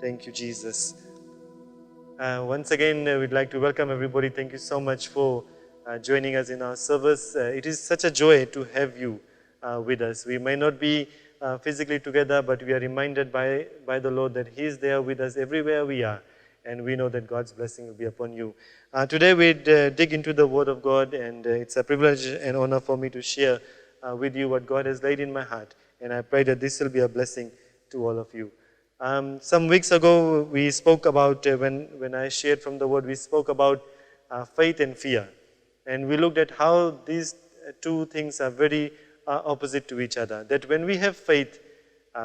Thank you, Jesus. Once again, we'd like to welcome everybody. Thank you so much for joining us in our service. It is such a joy to have you with us. We may not be physically together, but we are reminded by the Lord that He is there with us everywhere we are. And we know that God's blessing will be upon you. Today we'd dig into the Word of God, and it's a privilege and honor for me to share with you what God has laid in my heart. And I pray that this will be a blessing to all of you. Some weeks ago, we spoke about, when I shared from the Word, we spoke about faith and fear. And we looked at how these two things are very opposite to each other. That when we have faith,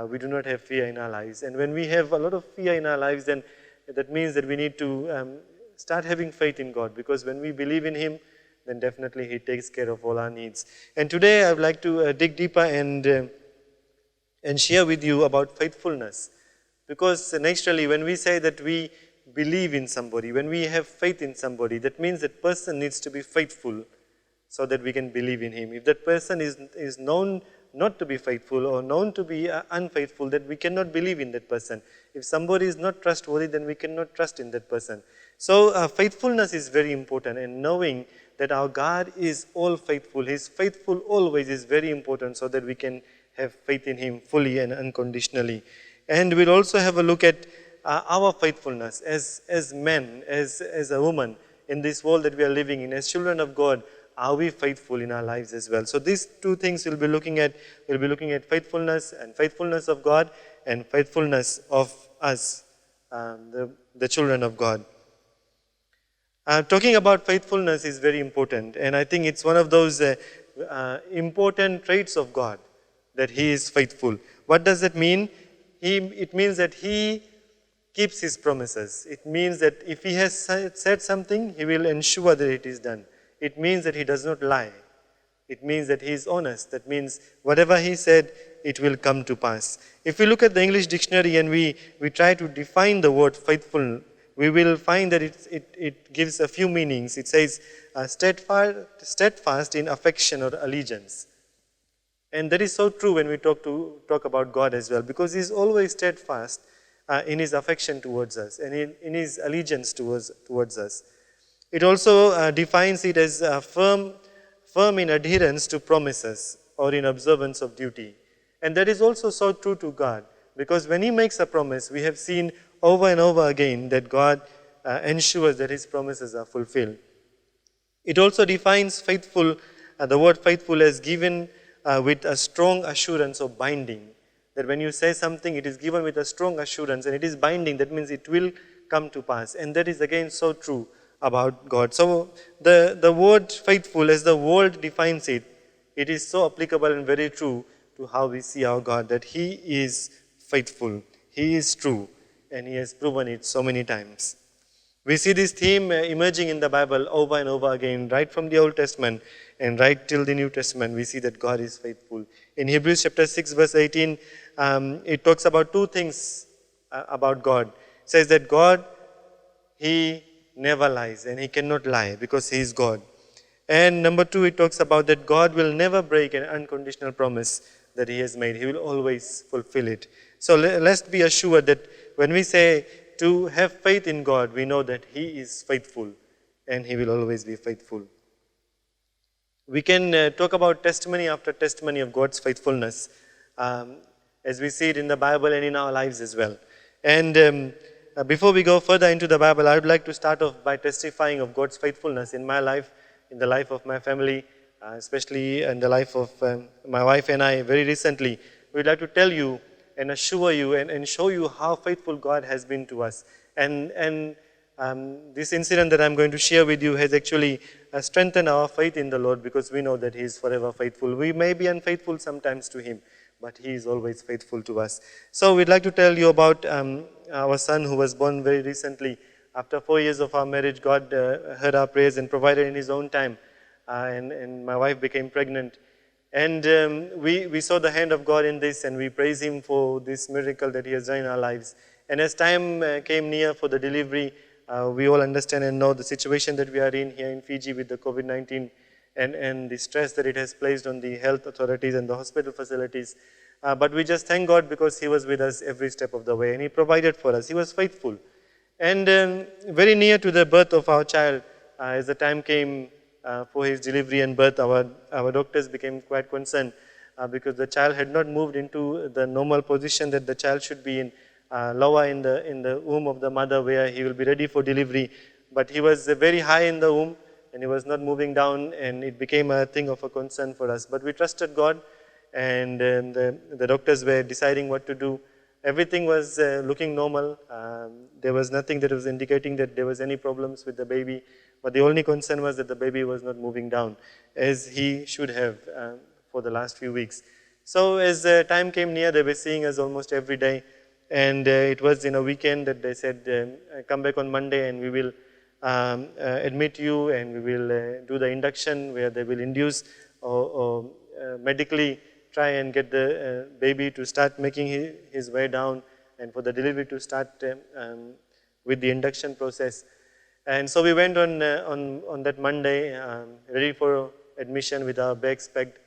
we do not have fear in our lives. And when we have a lot of fear in our lives, then that means that we need to start having faith in God. Because when we believe in Him, then definitely He takes care of all our needs. And today, I would like to dig deeper and share with you about faithfulness. Because naturally, when we say that we believe in somebody, when we have faith in somebody, that means that person needs to be faithful so that we can believe in him. If that person is known not to be faithful or known to be unfaithful, then we cannot believe in that person. If somebody is not trustworthy, then we cannot trust in that person. So faithfulness is very important, and knowing that our God is all faithful, He is faithful always, is very important so that we can have faith in Him fully and unconditionally. And we'll also have a look at our faithfulness as men, as a woman in this world that we are living in, as children of God. Are we faithful in our lives as well? So these two things we'll be looking at. We'll be looking at faithfulness and faithfulness of God and faithfulness of us, the children of God. Talking about faithfulness is very important, and I think it's one of those important traits of God, that He is faithful. What does that mean? It means that He keeps His promises. It means that if He has said something, He will ensure that it is done. It means that He does not lie. It means that He is honest. That means whatever He said, it will come to pass. If we look at the English dictionary and we try to define the word faithful, we will find that it gives a few meanings. It says steadfast in affection or allegiance. And that is so true when we talk about God as well, because He is always steadfast in His affection towards us and in His allegiance towards us. It also defines it as firm in adherence to promises or in observance of duty. And that is also so true to God, because when He makes a promise, we have seen over and over again that God ensures that His promises are fulfilled. It also defines faithful, the word faithful, as given with a strong assurance of binding. That when you say something, it is given with a strong assurance and it is binding. That means it will come to pass. And that is again so true about God. So the word faithful, as the world defines it, it is so applicable and very true to how we see our God, that He is faithful, He is true, and He has proven it so many times. We see this theme emerging in the Bible over and over again, right from the Old Testament and right till the New Testament. We see that God is faithful. In Hebrews chapter 6 verse 18, it talks about two things about God. It says that God, He never lies, and He cannot lie because He is God. And number two, it talks about that God will never break an unconditional promise that He has made. He will always fulfill it. So let's be assured that when we say to have faith in God, we know that He is faithful and He will always be faithful. We can talk about testimony after testimony of God's faithfulness as we see it in the Bible and in our lives as well. And before we go further into the Bible, I would like to start off by testifying of God's faithfulness in my life, in the life of my family, especially in the life of my wife and I. Very recently, we'd like to tell you and assure you and show you how faithful God has been to us. And this incident that I'm going to share with you has actually strengthened our faith in the Lord, because we know that He is forever faithful. We may be unfaithful sometimes to Him, but He is always faithful to us. So we'd like to tell you about our son who was born very recently. After 4 years of our marriage, God heard our prayers and provided in His own time. And my wife became pregnant. And we saw the hand of God in this, and we praise Him for this miracle that He has done in our lives. And as time came near for the delivery, we all understand and know the situation that we are in here in Fiji with the COVID-19 and the stress that it has placed on the health authorities and the hospital facilities. But we just thank God because He was with us every step of the way and He provided for us. He was faithful. And very near to the birth of our child, as the time came for his delivery and birth, our doctors became quite concerned because the child had not moved into the normal position that the child should be in, lower in the womb of the mother where he will be ready for delivery. But he was very high in the womb and he was not moving down, and it became a thing of a concern for us. But we trusted God, and the doctors were deciding what to do. Everything was looking normal. There was nothing that was indicating that there was any problems with the baby, but the only concern was that the baby was not moving down as he should have for the last few weeks. So as time came near, they were seeing us almost every day, and it was in a weekend that they said, come back on Monday and we will admit you and we will do the induction where they will induce or medically try and get the baby to start making his way down and for the delivery to start with the induction process. And so we went on that Monday, ready for admission with our bags packed.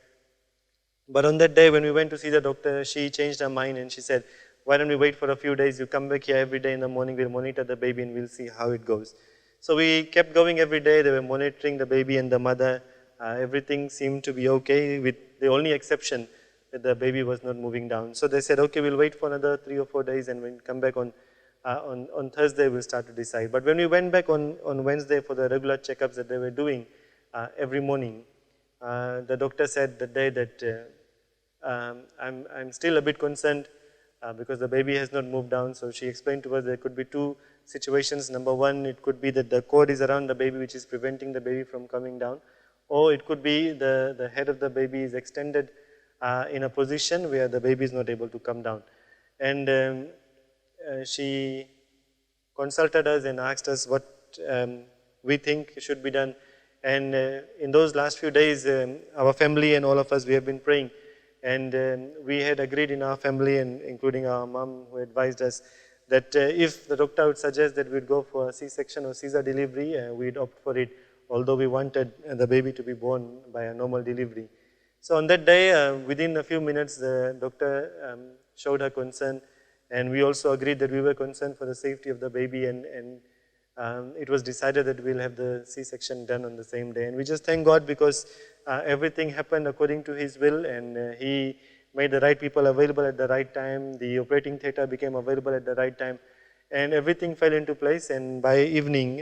But on that day when we went to see the doctor, she changed her mind and she said, why don't we wait for a few days, you come back here every day in the morning, we'll monitor the baby and we'll see how it goes. So we kept going every day, they were monitoring the baby and the mother. Everything seemed to be okay, with the only exception that the baby was not moving down. So they said, okay, we'll wait for another 3 or 4 days and when we come back on Thursday, we'll start to decide. But when we went back on Wednesday for the regular checkups that they were doing every morning, the doctor said that day that I'm still a bit concerned because the baby has not moved down. So she explained to us there could be two situations. Number one, it could be that the cord is around the baby which is preventing the baby from coming down, or it could be the head of the baby is extended in a position where the baby is not able to come down. And she consulted us and asked us what we think should be done. And in those last few days, our family and all of us, we have been praying. And we had agreed in our family, and including our mom who advised us, that if the doctor would suggest that we'd go for a C-section or Caesar delivery, we'd opt for it, although we wanted the baby to be born by a normal delivery. So on that day, within a few minutes, the doctor showed her concern, and we also agreed that we were concerned for the safety of the baby, and it was decided that we'll have the C-section done on the same day. And we just thank God because everything happened according to His will, and He made the right people available at the right time. The operating theater became available at the right time, and everything fell into place. And by evening,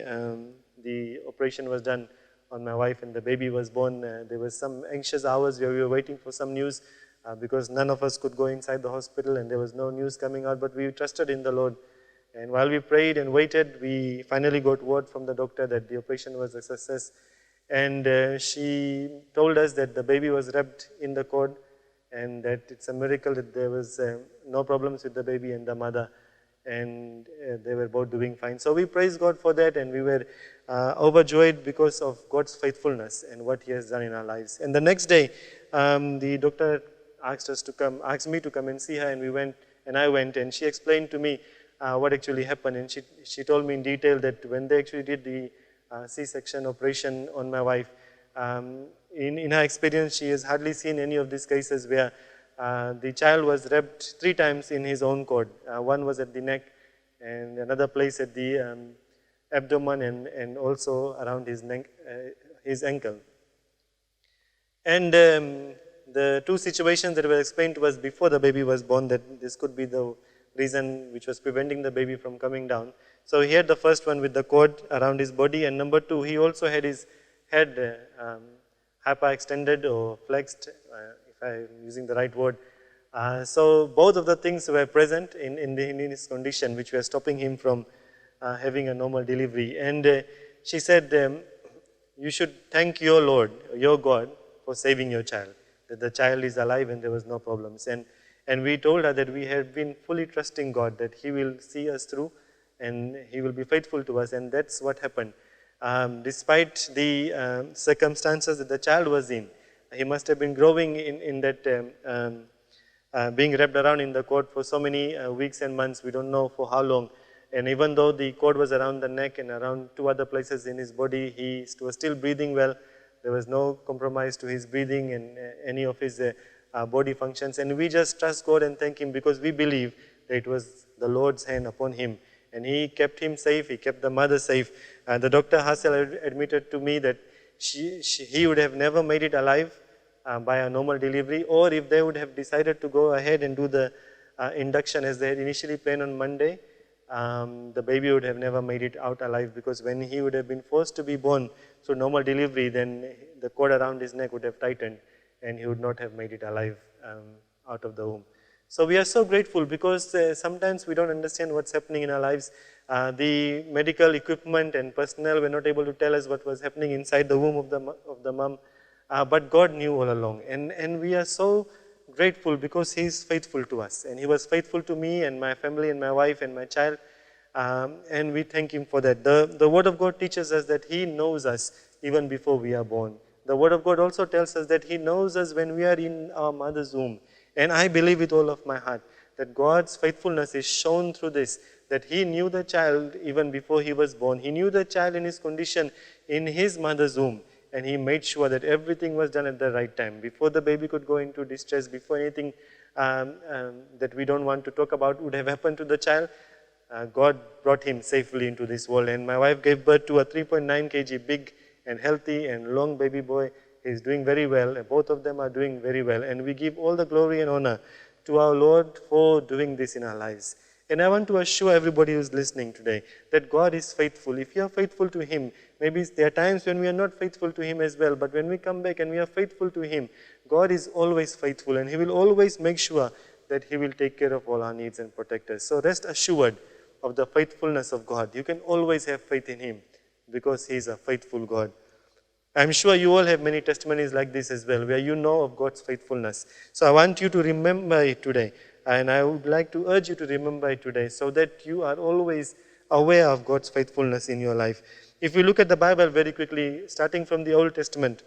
the operation was done on my wife and the baby was born. There was some anxious hours where we were waiting for some news because none of us could go inside the hospital and there was no news coming out, but we trusted in the Lord. And while we prayed and waited, we finally got word from the doctor that the operation was a success. And she told us that the baby was wrapped in the cord and that it's a miracle that there was no problems with the baby and the mother, and they were both doing fine. So we praise God for that, and we were overjoyed because of God's faithfulness and what He has done in our lives. And the next day, the doctor asked me to come and see her, and we went, and I went, and she explained to me what actually happened. And she told me in detail that when they actually did the C-section operation on my wife, in her experience, she has hardly seen any of these cases where the child was wrapped 3 times in his own cord. One was at the neck, and another place at the abdomen, and also around his neck, his ankle. And the 2 situations that were explained to us before the baby was born, that this could be the reason which was preventing the baby from coming down. So he had the first one with the cord around his body, and number 2, he also had his head hyperextended or flexed, if I'm using the right word. So both of the things were present in his condition, which were stopping him from having a normal delivery. And she said, you should thank your Lord, your God, for saving your child, that the child is alive and there was no problems. And we told her that we had been fully trusting God, that He will see us through and He will be faithful to us, and that's what happened. Despite the circumstances that the child was in, he must have been growing in that, being wrapped around in the cord for so many weeks and months, we don't know for how long. And even though the cord was around the neck and around 2 other places in his body, he was still breathing well. There was no compromise to his breathing and any of his body functions. And we just trust God and thank Him because we believe that it was the Lord's hand upon him. And He kept him safe, He kept the mother safe. The Dr. Hassel admitted to me that he would have never made it alive by a normal delivery, or if they would have decided to go ahead and do the induction as they had initially planned on Monday, the baby would have never made it out alive, because when he would have been forced to be born through normal delivery, then the cord around his neck would have tightened and he would not have made it alive out of the womb. So we are so grateful because sometimes we don't understand what's happening in our lives. The medical equipment and personnel were not able to tell us what was happening inside the womb of the mom, but God knew all along. And we are so grateful because He is faithful to us. And He was faithful to me and my family and my wife and my child. And we thank Him for that. The Word of God teaches us that He knows us even before we are born. The Word of God also tells us that He knows us when we are in our mother's womb. And I believe with all of my heart that God's faithfulness is shown through this, that He knew the child even before he was born. He knew the child in his condition in his mother's womb. And He made sure that everything was done at the right time. Before the baby could go into distress, before anything that we don't want to talk about would have happened to the child, God brought him safely into this world. And my wife gave birth to a 3.9 kg big and healthy and long baby boy. He's doing very well. Both of them are doing very well. And we give all the glory and honor to our Lord for doing this in our lives. And I want to assure everybody who's listening today that God is faithful. If you are faithful to Him, maybe there are times when we are not faithful to Him as well, but when we come back and we are faithful to Him, God is always faithful and He will always make sure that He will take care of all our needs and protect us. So rest assured of the faithfulness of God. You can always have faith in Him because He is a faithful God. I'm sure you all have many testimonies like this as well, where you know of God's faithfulness. So I want you to remember it today. And I would like to urge you to remember it today so that you are always aware of God's faithfulness in your life. If we look at the Bible very quickly, starting from the Old Testament,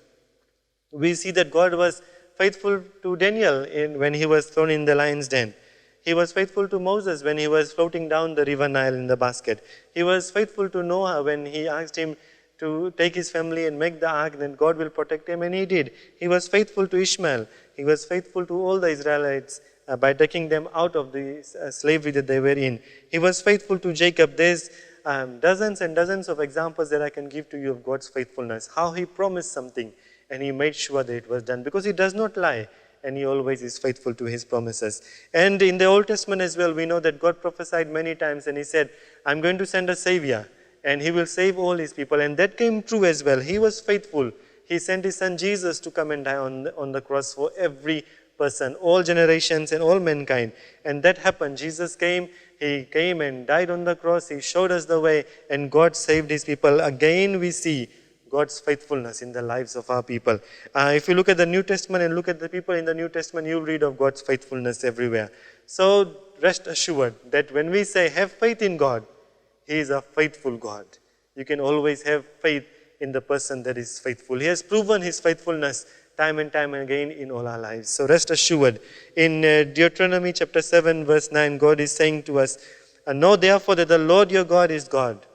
we see that God was faithful to Daniel when he was thrown in the lion's den. He was faithful to Moses when he was floating down the river Nile in the basket. He was faithful to Noah when he asked him to take his family and make the ark, then God will protect him, and He did. He was faithful to Ishmael. He was faithful to all the Israelites by taking them out of the slavery that they were in. He was faithful to Jacob. There's dozens and dozens of examples that I can give to you of God's faithfulness, how He promised something and He made sure that it was done, because He does not lie and He always is faithful to His promises. And in the Old Testament as well, we know that God prophesied many times and He said, I'm going to send a Savior and He will save all His people. And that came true as well. He was faithful. He sent His Son Jesus to come and die on the cross for every person, all generations and all mankind. And that happened. Jesus came, He came and died on the cross. He showed us the way and God saved His people. Again we see God's faithfulness in the lives of our people. If you look at the New Testament and look at the people in the New Testament, you'll read of God's faithfulness everywhere. So rest assured that when we say have faith in God, He is a faithful God. You can always have faith in the person that is faithful. He has proven His faithfulness time and time again in all our lives. So rest assured. In Deuteronomy chapter 7 verse 9, God is saying to us, know therefore that the Lord your God is God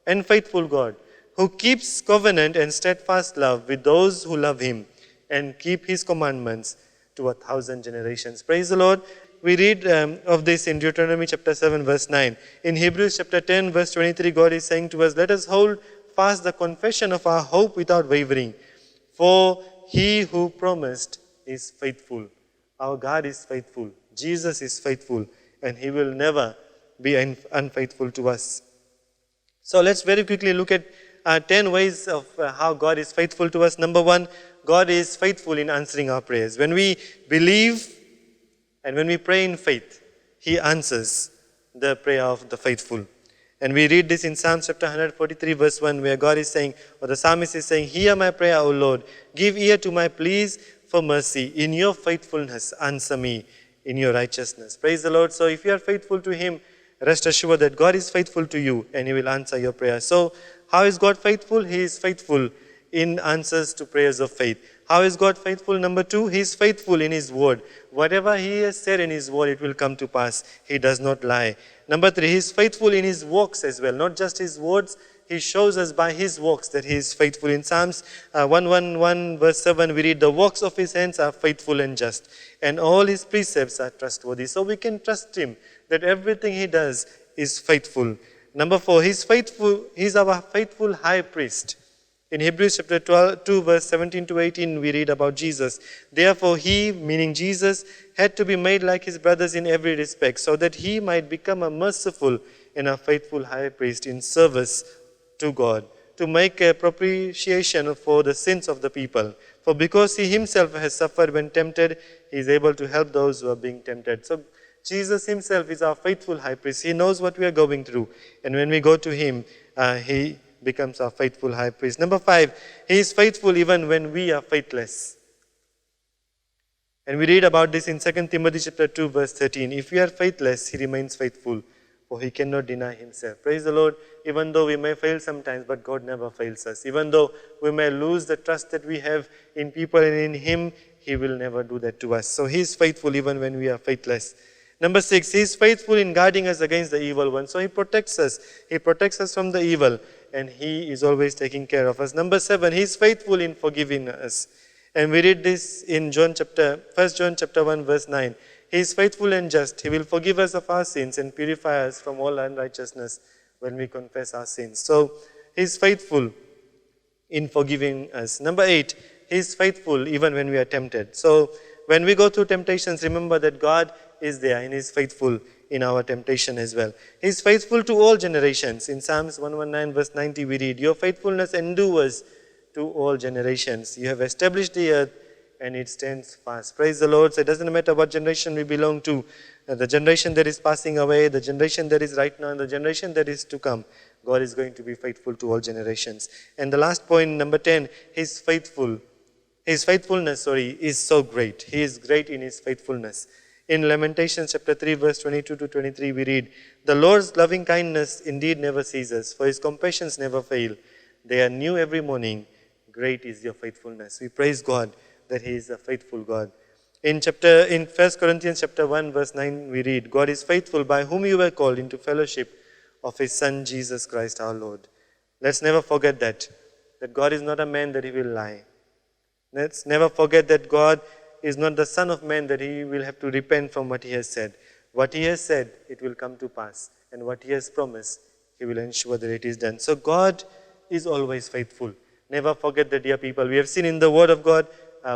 and faithful God, who keeps covenant and steadfast love with those who love Him and keep His commandments to 1,000 generations. Praise the Lord. We read of this in Deuteronomy chapter 7 verse 9. In Hebrews chapter 10 verse 23, God is saying to us, let us hold fast the confession of our hope without wavering. For He who promised is faithful. Our God is faithful. Jesus is faithful. And He will never be unfaithful to us. So let's very quickly look at 10 ways of how God is faithful to us. Number one, God is faithful in answering our prayers. When we believe and when we pray in faith, He answers the prayer of the faithful. And we read this in Psalm chapter 143 verse 1, where God is saying, or the psalmist is saying, hear my prayer, O Lord. Give ear to my pleas for mercy. In your faithfulness, answer me in your righteousness. Praise the Lord. So if you are faithful to Him, rest assured that God is faithful to you and He will answer your prayer. So how is God faithful? He is faithful in answers to prayers of faith. How is God faithful? Number two, He is faithful in His word. Whatever He has said in His word, it will come to pass. He does not lie. Number three, He is faithful in His works as well. Not just His words, He shows us by His works that He is faithful. In Psalms 111 verse 7, we read, the works of His hands are faithful and just, and all His precepts are trustworthy. So we can trust Him that everything He does is faithful. Number 4, He's faithful. He's our faithful high priest. In Hebrews chapter 2 verse 17 to 18, we read about Jesus. Therefore He, meaning Jesus, had to be made like His brothers in every respect, so that He might become a merciful and a faithful high priest in service to God, to make a propitiation for the sins of the people. For because He Himself has suffered when tempted, He is able to help those who are being tempted. So Jesus Himself is our faithful high priest. He knows what we are going through. And when we go to Him, He becomes our faithful high priest. Number 5, He is faithful even when we are faithless. And we read about this in 2 Timothy chapter 2 verse 13. If we are faithless, He remains faithful, for He cannot deny Himself. Praise the Lord. Even though we may fail sometimes, but God never fails us. Even though we may lose the trust that we have in people and in Him, He will never do that to us. So He is faithful even when we are faithless. Number 6, He is faithful in guarding us against the evil one. So He protects us. He protects us from the evil, and He is always taking care of us. Number 7, He is faithful in forgiving us. And we read this in 1 John chapter 1 verse 9. He is faithful and just. He will forgive us of our sins and purify us from all unrighteousness when we confess our sins. So He is faithful in forgiving us. Number 8, He is faithful even when we are tempted. So when we go through temptations, remember that God is there and He is faithful in our temptation as well. He is faithful to all generations. In Psalms 119 verse 90 we read, your faithfulness endures to all generations. You have established the earth and it stands fast. Praise the Lord. So it doesn't matter what generation we belong to, the generation that is passing away, the generation that is right now, and the generation that is to come, God is going to be faithful to all generations. And the last point, number 10, His faithfulness, is so great. He is great in His faithfulness. In Lamentations chapter 3 verse 22 to 23 we read, the Lord's loving kindness indeed never ceases, for His compassions never fail. They are new every morning. Great is your faithfulness. We praise God that He is a faithful God. In 1 Corinthians chapter 1 verse 9 we read, God is faithful, by whom you were called into fellowship of His Son Jesus Christ our Lord. Let's never forget that God is not a man that He will lie. Let's never forget that God is not the Son of Man that He will have to repent from what He has said. What He has said, it will come to pass. And what He has promised, He will ensure that it is done. So God is always faithful. Never forget that, dear people. We have seen in the Word of God,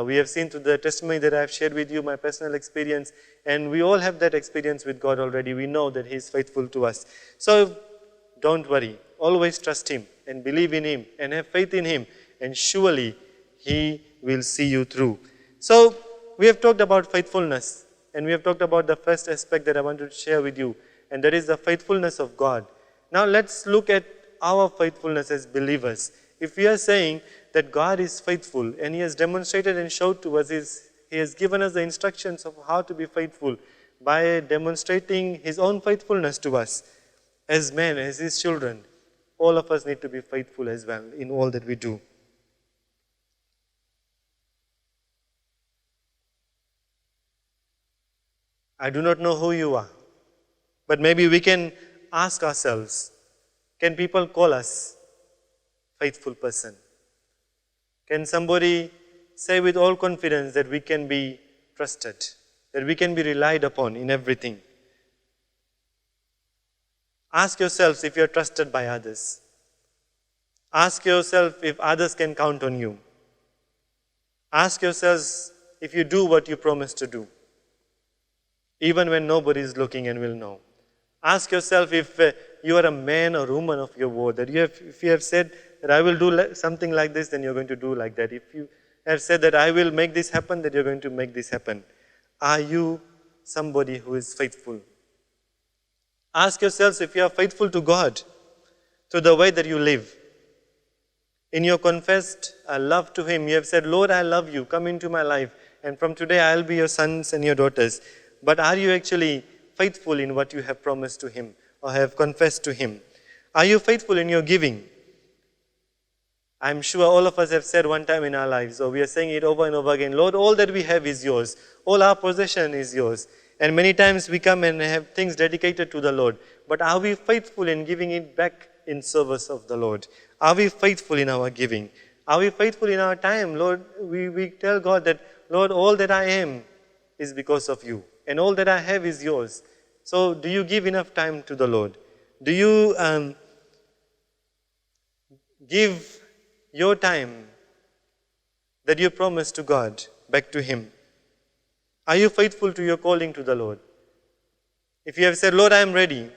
we have seen through the testimony that I have shared with you, my personal experience, and we all have that experience with God already. We know that He is faithful to us. So don't worry. Always trust Him and believe in Him and have faith in Him, and surely He will see you through. So we have talked about faithfulness, and we have talked about the first aspect that I want to share with you, and that is the faithfulness of God. Now let's look at our faithfulness as believers. If we are saying that God is faithful and He has demonstrated and showed to us, He has given us the instructions of how to be faithful by demonstrating His own faithfulness to us as men, as His children, all of us need to be faithful as well in all that we do. I do not know who you are, but maybe we can ask ourselves, can people call us faithful person? Can somebody say with all confidence that we can be trusted, that we can be relied upon in everything? Ask yourselves if you are trusted by others. Ask yourself if others can count on you. Ask yourselves if you do what you promise to do, even when nobody is looking and will know. Ask yourself if you are a man or woman of your word, that if you have said that I will do something like this, then you're going to do like that. If you have said that I will make this happen, that you're going to make this happen. Are you somebody who is faithful? Ask yourselves if you are faithful to God through the way that you live. In your confessed love to Him, you have said, Lord, I love you, come into my life, and from today I'll be your sons and your daughters. But are you actually faithful in what you have promised to Him or have confessed to Him? Are you faithful in your giving? I'm sure all of us have said one time in our lives, or we are saying it over and over again, Lord, all that we have is yours. All our possession is yours. And many times we come and have things dedicated to the Lord. But are we faithful in giving it back in service of the Lord? Are we faithful in our giving? Are we faithful in our time? Lord, we tell God that, Lord, all that I am is because of you, and all that I have is yours. So do you give enough time to the Lord? Do you give your time that you promised to God back to Him? Are you faithful to your calling to the Lord? If you have said, Lord, I am ready,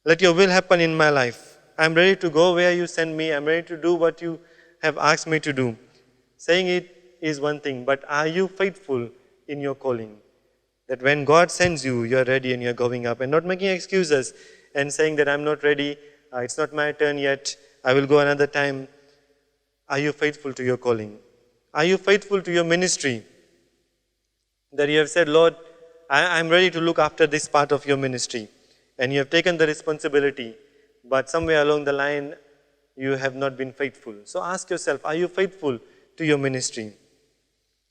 let your will happen in my life. I am ready to go where you send me. I am ready to do what you have asked me to do. Saying it is one thing, but are you faithful in your calling? That when God sends you, you are ready and you are going up, and not making excuses and saying that I'm not ready, it's not my turn yet, I will go another time. Are you faithful to your calling? Are you faithful to your ministry? That you have said, Lord, I'm ready to look after this part of your ministry. And you have taken the responsibility, but somewhere along the line, you have not been faithful. So ask yourself, are you faithful to your ministry?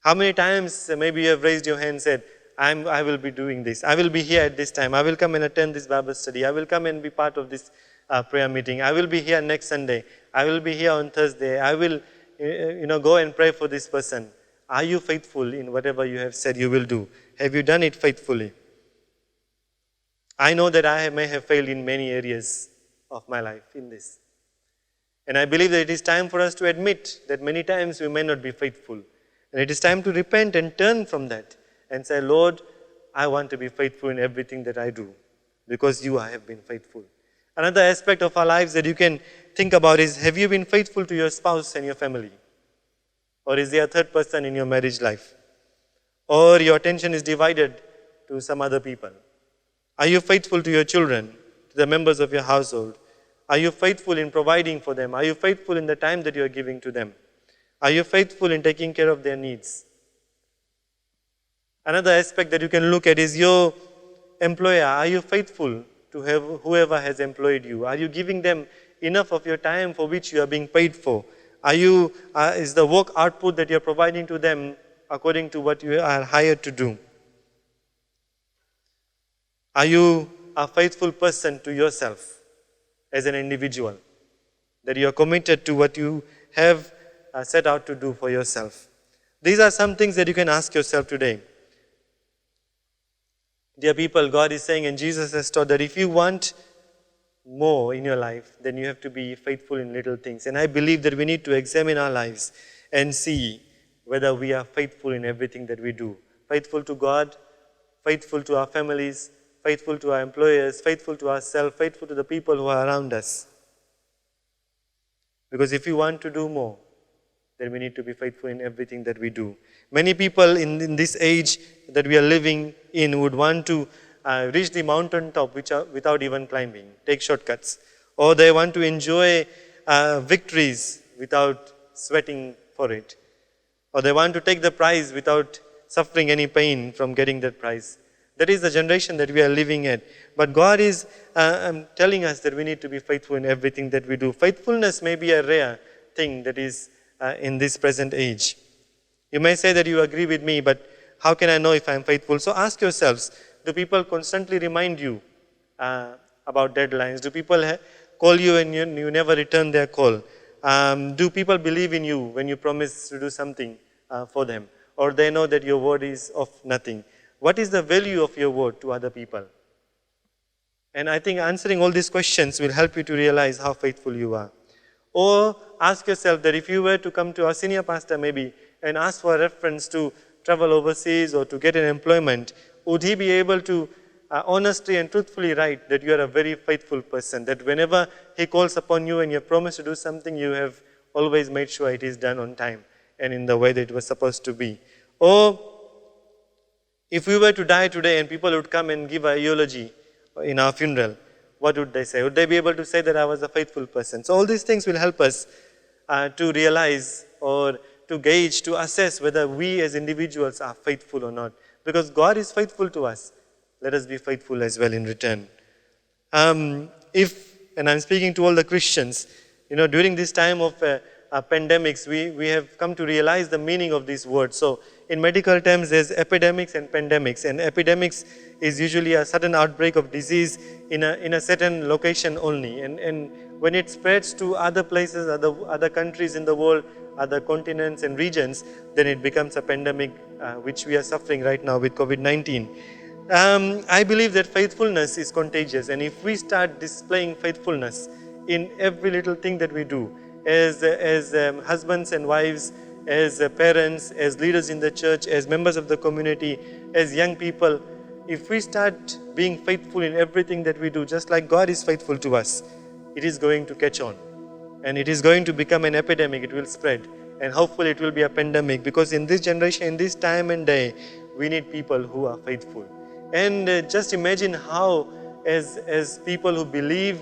How many times maybe you have raised your hand and said, I will be doing this. I will be here at this time. I will come and attend this Bible study. I will come and be part of this prayer meeting. I will be here next Sunday. I will be here on Thursday. I will go and pray for this person. Are you faithful in whatever you have said you will do? Have you done it faithfully? I know that I may have failed in many areas of my life in this. And I believe that it is time for us to admit that many times we may not be faithful. And it is time to repent and turn from that and say, Lord, I want to be faithful in everything that I do because you have been faithful. Another aspect of our lives that you can think about is, have you been faithful to your spouse and your family? Or is there a third person in your marriage life? Or your attention is divided to some other people? Are you faithful to your children, to the members of your household? Are you faithful in providing for them? Are you faithful in the time that you are giving to them? Are you faithful in taking care of their needs? Another aspect that you can look at is your employer. Are you faithful to whoever has employed you? Are you giving them enough of your time for which you are being paid for? Is the work output that you are providing to them according to what you are hired to do? Are you a faithful person to yourself as an individual? That you are committed to what you have set out to do for yourself? These are some things that you can ask yourself today. Dear people, God is saying, and Jesus has taught, that if you want more in your life, then you have to be faithful in little things. And I believe that we need to examine our lives and see whether we are faithful in everything that we do. Faithful to God, faithful to our families, faithful to our employers, faithful to ourselves, faithful to the people who are around us. Because if we want to do more, then we need to be faithful in everything that we do. Many people in this age that we are living in would want to reach the mountaintop without even climbing, take shortcuts. Or they want to enjoy victories without sweating for it. Or they want to take the prize without suffering any pain from getting that prize. That is the generation that we are living at. But God is telling us that we need to be faithful in everything that we do. Faithfulness may be a rare thing that is in this present age. You may say that you agree with me, but how can I know if I am faithful? So ask yourselves, do people constantly remind you about deadlines? Do people call you and you never return their call? Do people believe in you when you promise to do something for them? Or they know that your word is of nothing? What is the value of your word to other people? And I think answering all these questions will help you to realize how faithful you are. Or ask yourself that if you were to come to our senior pastor maybe and ask for a reference to travel overseas or to get an employment, would he be able to honestly and truthfully write that you are a very faithful person, that whenever he calls upon you and you have promised to do something, you have always made sure it is done on time and in the way that it was supposed to be? Or if we were to die today and people would come and give a eulogy in our funeral, what would they say? Would they be able to say that I was a faithful person? So all these things will help us to realize or to gauge, to assess whether we as individuals are faithful or not. Because God is faithful to us, let us be faithful as well in return. And I'm speaking to all the Christians, during this time of pandemics, we have come to realize the meaning of these words. So in medical terms, there's epidemics and pandemics. And epidemics is usually a sudden outbreak of disease in a certain location only. And when it spreads to other places, other countries in the world, other continents and regions, then it becomes a pandemic, which we are suffering right now with COVID-19. I believe that faithfulness is contagious, and if we start displaying faithfulness in every little thing that we do, as husbands and wives, as parents, as leaders in the church, as members of the community, as young people, if we start being faithful in everything that we do, just like God is faithful to us, it is going to catch on. And it is going to become an epidemic, it will spread. And hopefully it will be a pandemic, because in this generation, in this time and day, we need people who are faithful. And just imagine how, as people who believe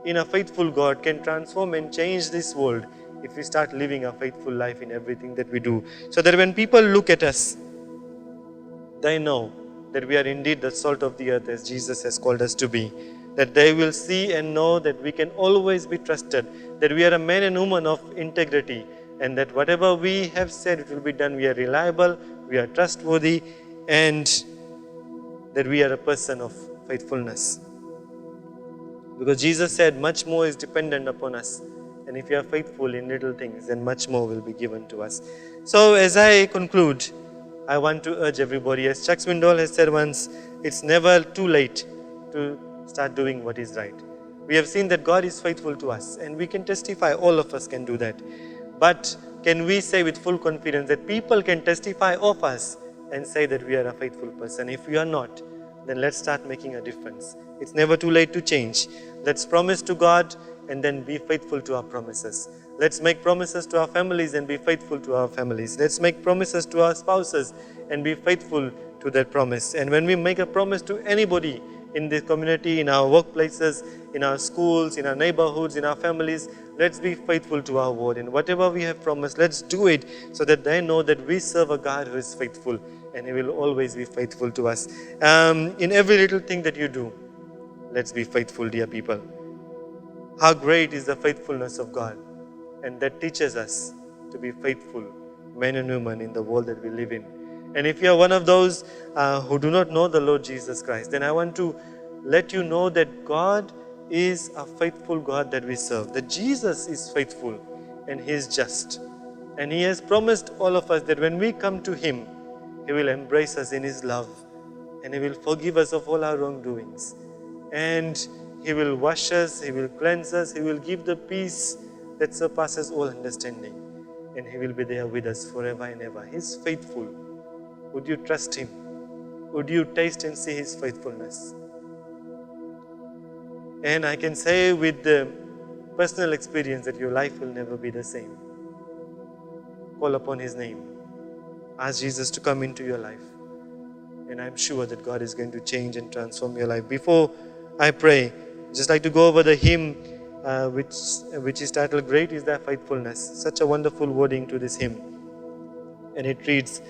in a faithful God, can transform and change this world if we start living a faithful life in everything that we do. So that when people look at us, they know that we are indeed the salt of the earth, as Jesus has called us to be. That they will see and know that we can always be trusted, that we are a man and woman of integrity, and that whatever we have said, it will be done. We are reliable, we are trustworthy, and that we are a person of faithfulness. Because Jesus said much more is dependent upon us. And if we are faithful in little things, then much more will be given to us. So as I conclude, I want to urge everybody, as Chuck Swindoll has said once, it's never too late to start doing what is right. We have seen that God is faithful to us, and we can testify, all of us can do that. But can we say with full confidence that people can testify of us and say that we are a faithful person? If we are not, then let's start making a difference. It's never too late to change. Let's promise to God and then be faithful to our promises. Let's make promises to our families and be faithful to our families. Let's make promises to our spouses and be faithful to that promise. And when we make a promise to anybody in the community, in our workplaces, in our schools, in our neighborhoods, in our families, let's be faithful to our word. And whatever we have promised, let's do it so that they know that we serve a God who is faithful, and He will always be faithful to us. In every little thing that you do, let's be faithful, dear people. How great is the faithfulness of God, and that teaches us to be faithful men and women in the world that we live in. And if you are one of those who do not know the Lord Jesus Christ, then I want to let you know that God is a faithful God that we serve, that Jesus is faithful and He is just. And He has promised all of us that when we come to Him, He will embrace us in His love, and He will forgive us of all our wrongdoings. And He will wash us, He will cleanse us, He will give the peace that surpasses all understanding. And He will be there with us forever and ever. He is faithful. Would you trust Him? Would you taste and see His faithfulness? And I can say with the personal experience that your life will never be the same. Call upon His name. Ask Jesus to come into your life. And I'm sure that God is going to change and transform your life. Before I pray, I'd just like to go over the hymn which is titled, Great is Thy Faithfulness. Such a wonderful wording to this hymn. And it reads,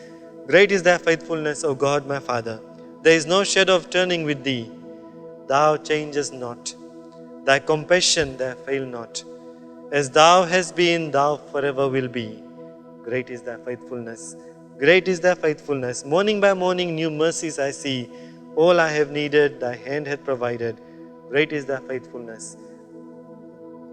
Great is Thy faithfulness, O God my Father. There is no shadow of turning with Thee. Thou changest not. Thy compassion, Thou fail not. As Thou hast been, Thou forever will be. Great is Thy faithfulness. Great is Thy faithfulness. Morning by morning new mercies I see. All I have needed, Thy hand hath provided. Great is Thy faithfulness,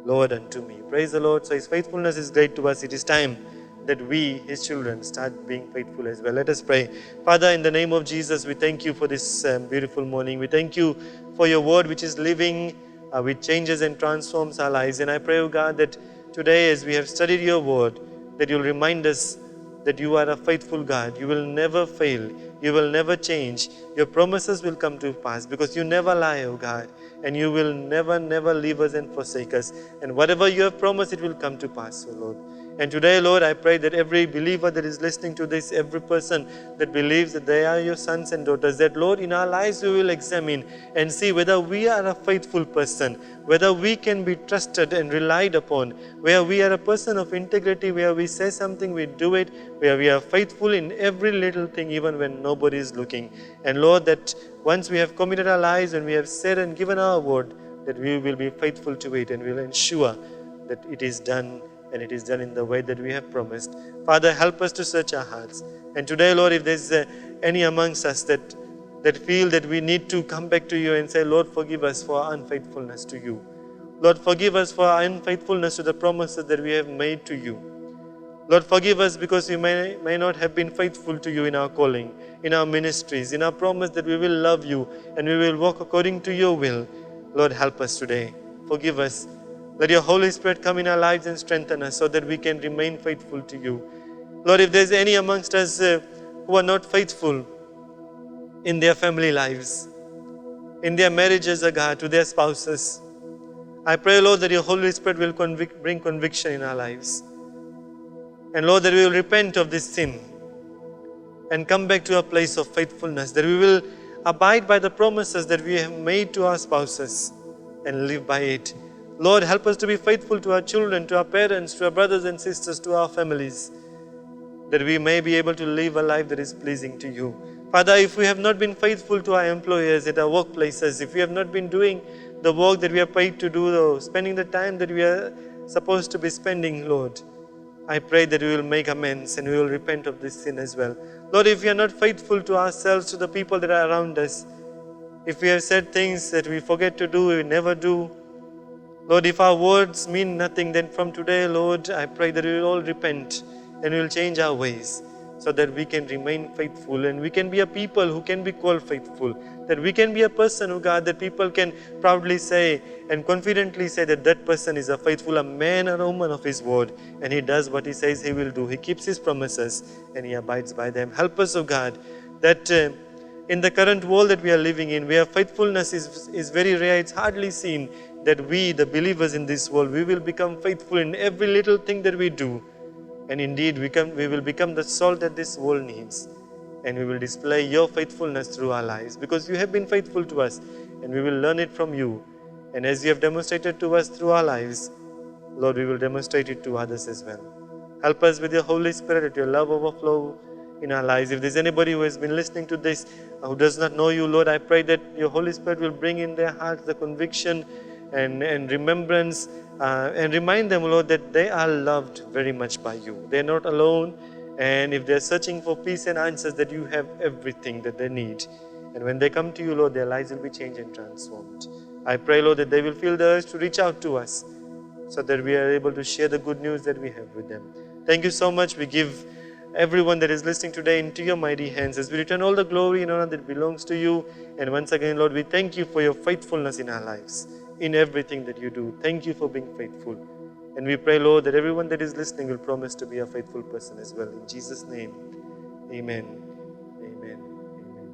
Lord, unto me. Praise the Lord. So His faithfulness is great to us. It is time that we, His children, start being faithful as well. Let us pray. Father, in the name of Jesus, we thank You for this beautiful morning. We thank You for Your word, which is living, which changes and transforms our lives. And I pray, O God, that today as we have studied Your word, that You'll remind us that You are a faithful God. You will never fail. You will never change. Your promises will come to pass because You never lie, O God. And You will never, never leave us and forsake us. And whatever You have promised, it will come to pass, O Lord. And today, Lord, I pray that every believer that is listening to this, every person that believes that they are Your sons and daughters, that, Lord, in our lives we will examine and see whether we are a faithful person, whether we can be trusted and relied upon, where we are a person of integrity, where we say something, we do it, where we are faithful in every little thing, even when nobody is looking. And, Lord, that once we have committed our lives and we have said and given our word, that we will be faithful to it and will ensure that it is done, and it is done in the way that we have promised. Father, help us to search our hearts. And today, Lord, if there's any amongst us that feel that we need to come back to You and say, Lord, forgive us for our unfaithfulness to You, Lord, forgive us for our unfaithfulness to the promises that we have made to you. Lord, forgive us because we may not have been faithful to you in our calling, in our ministries, in our promise that we will love you and we will walk according to your will. Lord, help us today. Forgive us. Let your Holy Spirit come in our lives and strengthen us so that we can remain faithful to you. Lord, if there's any amongst us who are not faithful in their family lives, in their marriages, O God, to their spouses, I pray, Lord, that your Holy Spirit will bring conviction in our lives. And Lord, that we will repent of this sin and come back to a place of faithfulness, that we will abide by the promises that we have made to our spouses and live by it. Lord, help us to be faithful to our children, to our parents, to our brothers and sisters, to our families, that we may be able to live a life that is pleasing to you. Father, if we have not been faithful to our employers at our workplaces, if we have not been doing the work that we are paid to do, or spending the time that we are supposed to be spending, Lord, I pray that we will make amends and we will repent of this sin as well. Lord, if we are not faithful to ourselves, to the people that are around us, if we have said things that we forget to do, we never do, Lord, if our words mean nothing, then from today, Lord, I pray that we will all repent and we will change our ways so that we can remain faithful and we can be a people who can be called faithful, that we can be a person, oh God, that people can proudly say and confidently say that that person is a faithful, a man or a woman of his word, and he does what he says he will do. He keeps his promises and he abides by them. Help us, oh God, that in the current world that we are living in, where faithfulness is very rare, it's hardly seen, that we, the believers in this world, we will become faithful in every little thing that we do. And indeed, we will become the salt that this world needs. And we will display your faithfulness through our lives, because you have been faithful to us and we will learn it from you. And as you have demonstrated to us through our lives, Lord, we will demonstrate it to others as well. Help us with your Holy Spirit, let your love overflow in our lives. If there's anybody who has been listening to this, who does not know you, Lord, I pray that your Holy Spirit will bring in their hearts the conviction and remembrance, and remind them, Lord, that they are loved very much by you. They're not alone, and if they're searching for peace and answers, that you have everything that they need. And when they come to you, Lord, their lives will be changed and transformed. I pray, Lord, that they will feel the urge to reach out to us so that we are able to share the good news that we have with them. Thank you so much. We give everyone that is listening today into your mighty hands as we return all the glory and honor that belongs to you. And once again, Lord, we thank you for your faithfulness in our lives, in everything that you do. Thank you for being faithful. And we pray, Lord, that everyone that is listening will promise to be a faithful person as well. In Jesus' name, amen.